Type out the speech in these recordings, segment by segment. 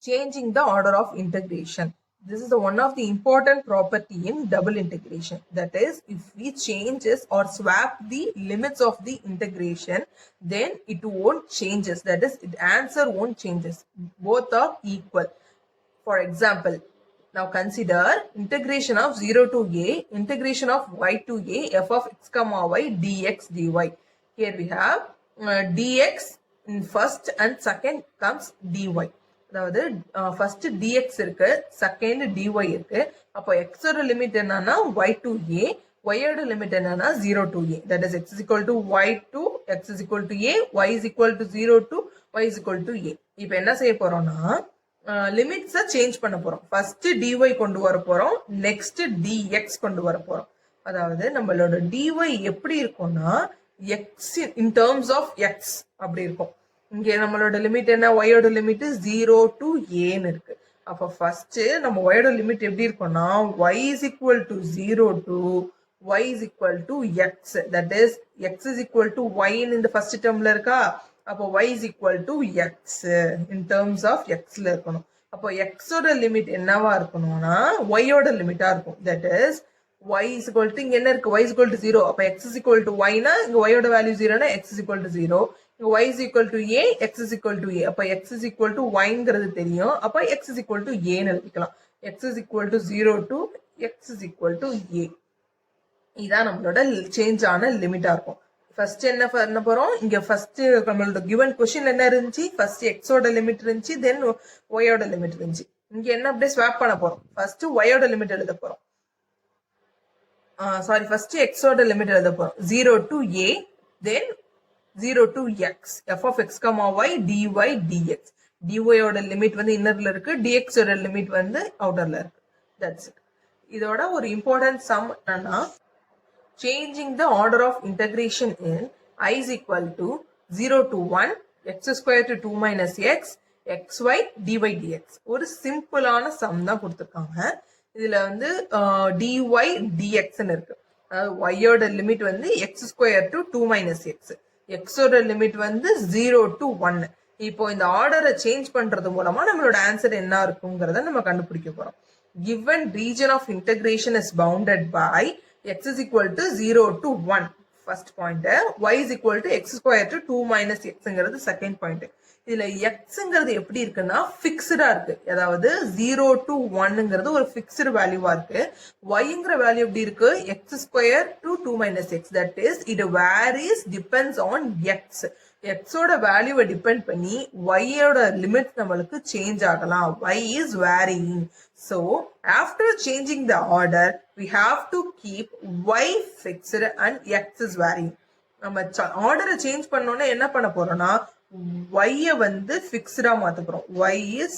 changing the order of integration. This is one of the important property in double integration. That is, if we changes or swap the limits of the integration, then it won't changes. That is, the answer won't changes. Both are equal. For example, now consider integration of 0 to a, integration of y to a, f of x comma y, dx dy. Here we have dx in first and second comes dy. அதாவது first dx இருக்கு, second dy இருக்கு. அப்போ x ஓட limit என்னன்னா y to a, y ஓட limit என்னன்னா 0 to a. That is x is equal to y to x is equal to a, y is equal to 0 to y is equal to a. இப்போ என்ன செய்ய போறோம்னா லிமிட்ஸை change பண்ண போறோம். First dy கொண்டு வர போறோம், நெக்ஸ்ட் dx கொண்டு வர போறோம். அதாவது நம்மளோட dy எப்படி இருக்கும்னா x in terms of x அப்படி இருக்கும். இங்கே நம்மளோட லிமிட் என்ன, y ஓட லிமிட் 0 to a ன்னு இருக்கு. அப்ப ஃபர்ஸ்ட் நம்ம y ஓட லிமிட் எப்படி இருக்கும்னா y is equal to 0 to y is equal to x. That is x is equal to y இந்த ஃபர்ஸ்ட் டேர்ம்ல இருக்கா. அப்போ y is equal to x in terms of x ல இருக்கணும். அப்போ x ஓட லிமிட் என்னவா இருக்கணும்னா y ஓட லிமிட்டா இருக்கும். That is y is equal to இங்க என்ன இருக்கு, y is equal to 0. அப்ப x is equal to y னா இங்க y ஓட வேல்யூ 0 னா x is equal to 0. இங்க y is equal to a, x is equal to a. அப்ப x is equal to y ங்கிறது தெரியும். அப்ப x is equal to a ன்னு எழுதிக்கலாம். x is equal to 0 to x is equal to a. இதான் நம்மளோட change ஆன லிமிட்டா இருக்கும். ஃபர்ஸ்ட் என்ன பண்ண போறோம், இங்க ஃபர்ஸ்ட் நம்மளோட given question என்ன இருந்துச்சு, ஃபர்ஸ்ட் x ஓட லிமிட் இருந்துச்சு, தென் y ஓட லிமிட் இருந்துச்சு. இங்க என்ன அப்படியே ஸ்வாப் பண்ண போறோம். ஃபர்ஸ்ட் y ஓட லிமிட் எழுத போறோம். சாரி, ஃபர்ஸ்ட் x ஓட லிமிட் எழுத போறோம். 0 to a, then 0 to x, f of x comma y dy dx. dy ஓட லிமிட் வந்து இன்னர்ல இருக்கு, dx ஓட லிமிட் வந்து அவுட்டர்ல இருக்கு. That's it. இதோட ஒரு இம்பார்ட்டன்ட் சம் என்னன்னா, changing the order of integration in I is equal to 0 to 1, x square to 2 minus x, xy dy dx. ஒரு சிம்பிளான சம் தான் கொடுத்துருக்காங்க. இதுல வந்து dy dx ன்னு இருக்கு. அதாவது y ஓட லிமிட் வந்து x square to 2 minus x, x ஓட லிமிட் வந்து 0 to 1. இப்போ இந்த ஆர்டரை சேஞ்ச் பண்றது மூலமா நம்மளோட ஆன்சர் என்ன இருக்குங்கிறத நம்ம கண்டுபிடிக்க போறோம். given region of integration is bounded by x is equal to 0 to 1 first point, y is equal to x square to 2 minus x ங்கிறது second point. இதுல xங்கிறது எப்படி இருக்குன்னா ஃபிக்ஸ்டா இருக்கு. அதாவது 0 to 1ங்கிறது ஒரு ஃபிக்ஸ்டு வேல்யூவா இருக்கு. yங்கிற வேல்யூ எப்படி இருக்கு, x square to 2 minus x. that is it varies depends on x. x ஓட வேல்யூவை டிபெண்ட் பண்ணி y ஓட லிமிட் நம்மளுக்கு சேஞ்ச் ஆகலாம். y is varying. So after changing the order we have to keep y fixed and x is varying. நம்ம ஆர்டரை change பண்ணோம்னா என்ன பண்ண போறோம்னா y வந்து ஃபிக்ஸ்டா மாத்த போறோம். y is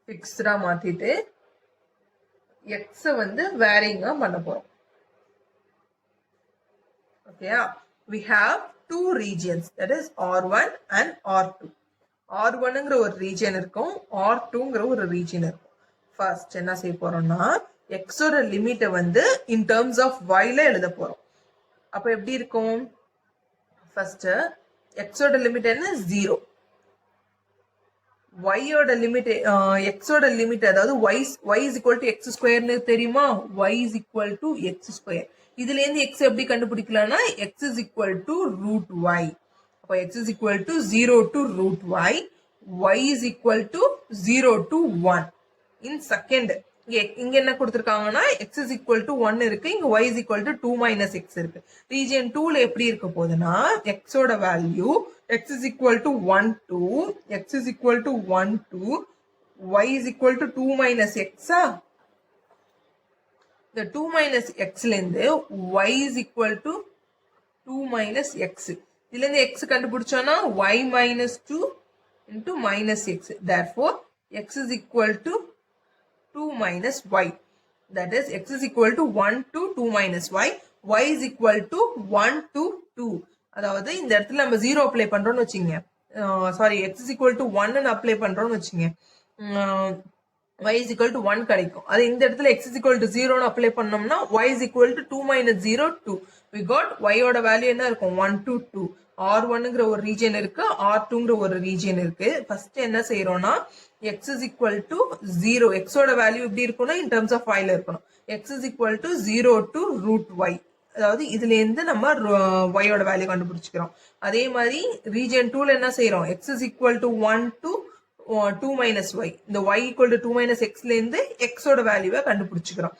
ஃபிக்ஸ்டா மாத்திட்டு x வந்து வேரிங்கா பண்ண போறோம். ஓகேயா? we have two regions, that is R1 and R2. R1ங்கிற ஒரு ரீஜன் இருக்கும், R2ங்கிற ஒரு ரீஜன் இருக்கும். ஃபர்ஸ்ட் என்ன செய்ய போறோம்னா x ஓட லிமிட்டை வந்து in terms of y ல எழுத போறோம். அப்ப எப்படி இருக்கும், ஃபர்ஸ்ட் x ஓட லிமிட் என்ன 0, y ஓட லிமிட் x ஓட லிமிட் அதாவது y is equal to x square ன்னு தெரியுமா, y is equal to x square. இதுல இருந்து x எப்படி கண்டுபிடிக்கலாம்னா x is equal to root y. அப்ப x is equal to 0 to root y, y is equal to 0 to 1 in second. இங்க என்ன கொடுத்திருக்காங்கன்னா x is equal to 1 இருக்கு, இங்க y is equal to 2 minus x இருக்கு. Region 2ல எப்படி இருக்க போகுதுன்னா x ஓட value x is equal to 1 to x is equal to 1 to y is equal to 2 minus x. இந்த 2 minus x ல இருந்து y is equal to 2 minus x. இதுல இருந்து x கண்டுபிடிச்சோம்னா y minus 2 into minus x. Therefore x is equal to 2 minus y. That is x is equal to 1 to 2 minus y. y is equal to 1 to 2. அதாவது இந்த இடத்துல நம்ம 0 apply பண்றோம்னு வச்சுங்க, sorry x is equal to 1 ன்னு apply பண்றோம்னு வச்சுங்க, y is equal to 1 கிடைக்கும். அது இந்த இடத்துல x is equal to 0 ன்னு அப்ளை பண்ணோம்னா y is equal to 2 minus 0 2. we got y ஓட வேல்யூ என்ன இருக்கும் 1 to 2. R1ங்கிற ஒரு ரீஜன் இருக்கு, R2ங்கிற ஒரு ரீஜன் இருக்கு. ஃபர்ஸ்ட் என்ன செய்யறோம்னா x is equal to 0. x ஓட வேல்யூ எப்படி இருக்கும்னா in terms of y ல இருக்கணும். x is equal to 0 to root y. அதாவது இதுல இருந்து நம்ம y ஓட வேல்யூ கண்டுபிடிச்சுக்கிறோம். அதே மாதிரி ரீஜன் 2ல என்ன செய்யறோம், x is equal to 1 to 2 minus y. இந்த y equal to 2 minus x ல இருந்து x ஓட வேல்யூவை கண்டுபிடிச்சுக்கிறோம்.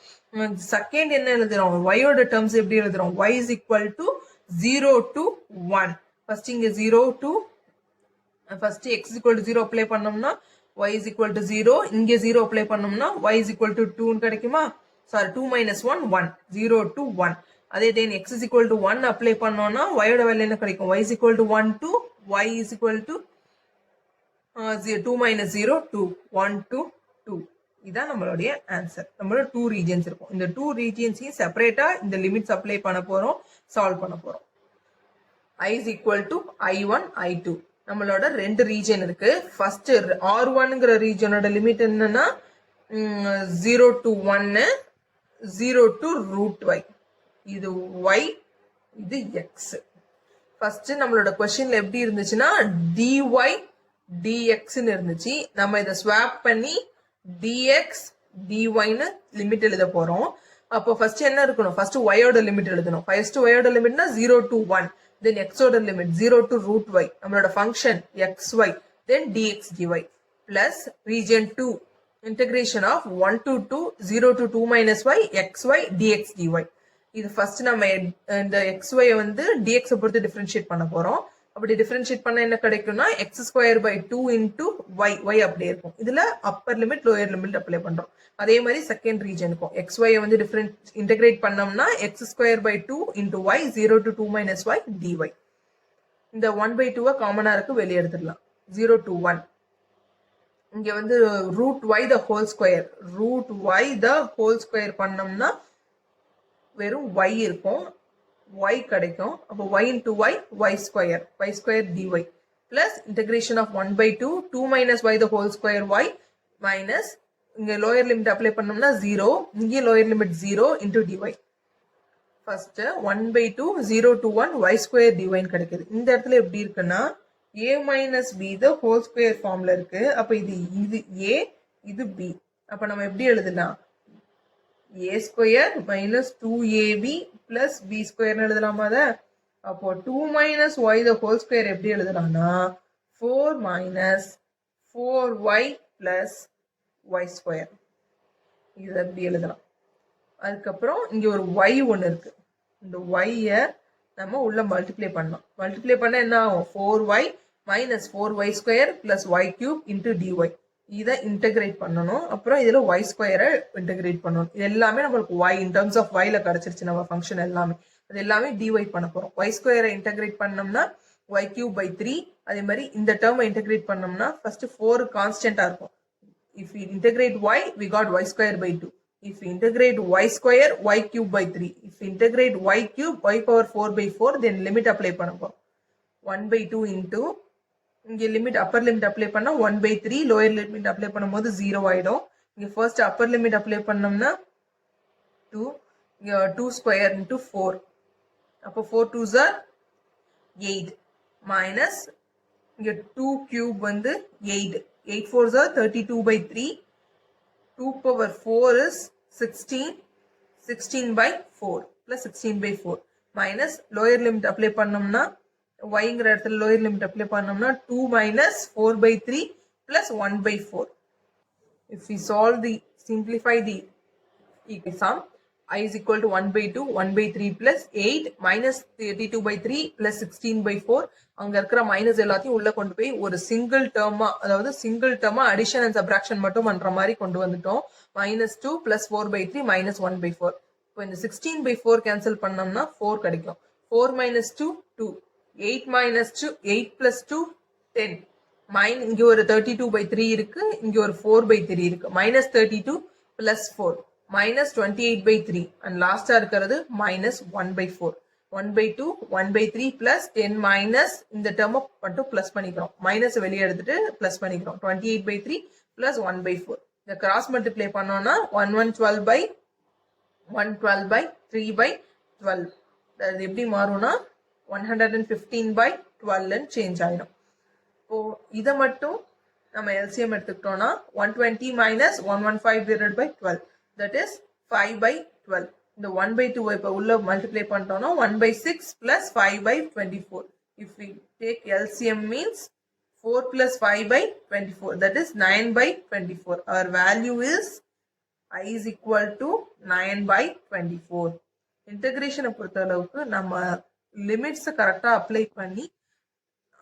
செகண்ட் என்ன எழுதுறோம், y ஓட டேர்ம்ஸ் எப்படி எழுதுறோம், y is equal to 0 to 1. First இங்க 0 to first x is equal to 0 apply பண்ணோம்னா y is equal to 0, இங்க 0 அப்ளை பண்ணோம்னா y is equal to 2 கிடைக்குமா, சாரி 2 minus 1 1, 0 to 1. அதே தென் x is equal to 1 apply பண்ணோம்னா y ஓட value என்ன கிடைக்கும், y is equal to 1 to y is equal to 2 minus 0 2, 1 to 2. இதான் நம்மளுடைய ஆன்சர். நம்மளோட 2 ரீஜன்ஸ் இருக்கும். இந்த 2 ரீஜன்ஸையும் செப்பரேட்டா இந்த லிமிட்ஸ் அப்ளை பண்ண போறோம், சால்வ் பண்ண போறோம். I is equal to I1 I2. நம்மளோட ரெண்டு ரீஜன் இருக்கு. ஃபர்ஸ்ட் R1ங்கிற ரீஜனோட லிமிட் என்னன்னா 0 to 1, 0 to root y. இது y, இது x. ஃபர்ஸ்ட் நம்மளோட क्वेश्चनல எப்படி இருந்துச்சுன்னா dy dx ன்னு இருந்துச்சு. நம்ம இத ஸ்வாப் பண்ணி dx dy ன்னு லிமிட் எழுத போறோம். அப்போ ஃபர்ஸ்ட் என்ன இருக்கணும், ஃபர்ஸ்ட் y ஓட லிமிட் எழுதணும். ஃபர்ஸ்ட் y ஓட லிமிட்னா 0 to 1, then x ஓட லிமிட் 0 to root y, நம்மளோட function xy, then dx dy plus region 2 integration of 1 to 2 0 to 2 minus y xy dx dy. இது ஃபர்ஸ்ட் நம்ம இந்த xy வந்து dx பொறுத்து டிஃபரன்ஷியேட் பண்ண போறோம். அப்படி டிஃபரன்ஷியேட் பண்ண என்ன கிடைக்கும்னா x square by 2 into y அப்படியே இருக்கும். இதுல upper limit lower limit apply பண்றோம். அதே மாதிரி செகண்ட் ரீஜனுக்கும் xy வந்து இன்டகிரேட் பண்ணோம்னா x square by 2 into y 0 to 2 minus y dy. இந்த 1 by 2 காமனா இருக்கு, வெளியே எடுத்துடலாம். 0 to 1. இங்க வந்து root y the whole square, root y the whole square பண்ணோம்னா வெறும் y இருக்கும், y கிடைக்கும். அப்போ y into y square dy plus integration of 1 by 2 2 minus y the whole square y minus இங்க லோயர் லிமிட் அப்ளை பண்ணோம்னா 0, இங்க lower limit 0 into dy. First 1 by 2 0 to 1 y square dy கிடைக்குது. இந்த இடத்துல எப்படி இருக்குன்னா a minus b the whole square ஃபார்ம்ல இருக்கு. அப்ப இது a, இது b. அப்ப நம்ம எப்படி எழுதலாம், a square minus 2ab plus b square எழுதலாமா அத. அப்போ 2 minus y the whole square எப்படி எழுதலாம்னா 4 minus 4y plus y square. இது எப்படி எழுதலாம். அதுக்கப்புறம் இங்க ஒரு y ஒன்னு இருக்கு. இந்த y-ய நம்ம உள்ள மல்டிப்ளை பண்ணலாம். மல்டிப்ளை பண்ணா என்ன ஆகும், 4y minus 4y square plus y cube into dy. இதை இன்டகிரேட் பண்ணணும். அப்புறம் இதுல y ஸ்கொயரை இன்டகிரேட் பண்ணணும். இது எல்லாமே நம்மளுக்கு y in terms of y ல கிடைச்சிருச்சு நம்ம ஃபங்க்ஷன் எல்லாமே. அது எல்லாமே dy பண்ண போறோம். y ஸ்கொயரை இன்டகிரேட் பண்ணோம்னா y cube by 3. அதே மாதிரி இந்த டேர்மை இன்டகிரேட் பண்ணோம்னா ஃபர்ஸ்ட் 4 கான்ஸ்டன்டா இருக்கும். If we integrate y, we got y square by 2. If we integrate y square, y cube by 3. If we integrate y cube, y power 4 by 4, then limit apply பண்ண போறோம். 1 by 2 into இங்க limit upper limit apply பண்ணா 1 by 3, lower limit apply பண்ணும்போது 0 ஆயிடும். இங்க first upper limit apply பண்ணோம்னா 2, இங்க 2 square into 4. அப்போ 4 2s are 8 minus இங்க 2 cube வந்து 8, 8 4s are 32 by 3, 2 power 4 is 16, 16 by 4 plus 16 by 4 minus lower limit apply பண்ணோம்னா yங்கிற இடத்துல லோயர் லிமிட் அப்ளை பண்ணோம்னா 2 minus 4 by 3 plus 1 by 4. If we simplify the sum, I is equal to 1 by 2, 1 by 3 plus 8 minus 32 by 3 plus 16 by 4. அங்க இருக்கிற minus எல்லாத்தையும் உள்ள கொண்டு போய் ஒரு சிங்கிள் டேர்மா, அதாவது சிங்கிள் டேர்மா அடிஷன் அண்ட் சப்ராக்ஷன் மட்டும் பண்ற மாதிரி கொண்டு வந்துட்டோம். -2 plus 4 by 3 minus 1 by 4. இப்போ இந்த 16 by 4 கேன்சல் பண்ணோம்னா 4 கிடைக்கும். 4 minus 2 2, 8 minus 2 8 plus 2 10. இங்க ஒரு 32 by 3 இருக்கு, இங்க ஒரு 4 by 3 இருக்கு. minus 32 plus 4 minus 28 by 3 and லாஸ்டா இருக்கிறது minus 1 by 4. 1 by 2 1 by 3 plus 10 minus இந்த டேர்ம் மட்டும் பிளஸ் பண்ணிக்கிறோம். மைனஸ் வெளியே எடுத்துட்டு பிளஸ் பண்ணிக்கிறோம். 28 by 3 plus 1 by 4. இந்த கிராஸ் மல்டிப்ளை பண்ணோம்னா 112 by 3 by 12. அது எப்படி மாறும்னா 115 by 12 சேஞ்ச் ஆயிடும். இப்போ இதை மட்டும் நம்ம எல்சிஎம் எடுத்துக்கிட்டோம்னா 120 minus 115 divided by 12, that is 5/12. இந்த 1/2 இப்போ உள்ள மல்டிப்ளை பண்ணிட்டோம்னா 1/6 plus 5/24. If we take LCM means 4 plus 5/24, that is 9/24. Our value is I is equal to 9/24. இன்டகிரேஷனை பொறுத்த அளவுக்கு நம்ம லிமிட்ஸை கரெக்டாக அப்ளை பண்ணி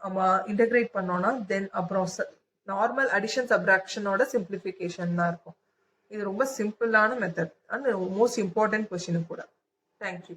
நம்ம இன்டகிரேட் பண்ணோம்னா தென் அப்புறம் நார்மல் அடிஷன் சப்ராக்ஷனோட சிம்பிளிஃபிகேஷன் தான் இருக்கும். இது ரொம்ப சிம்பிளான method and most important question கூட. தேங்க்யூ.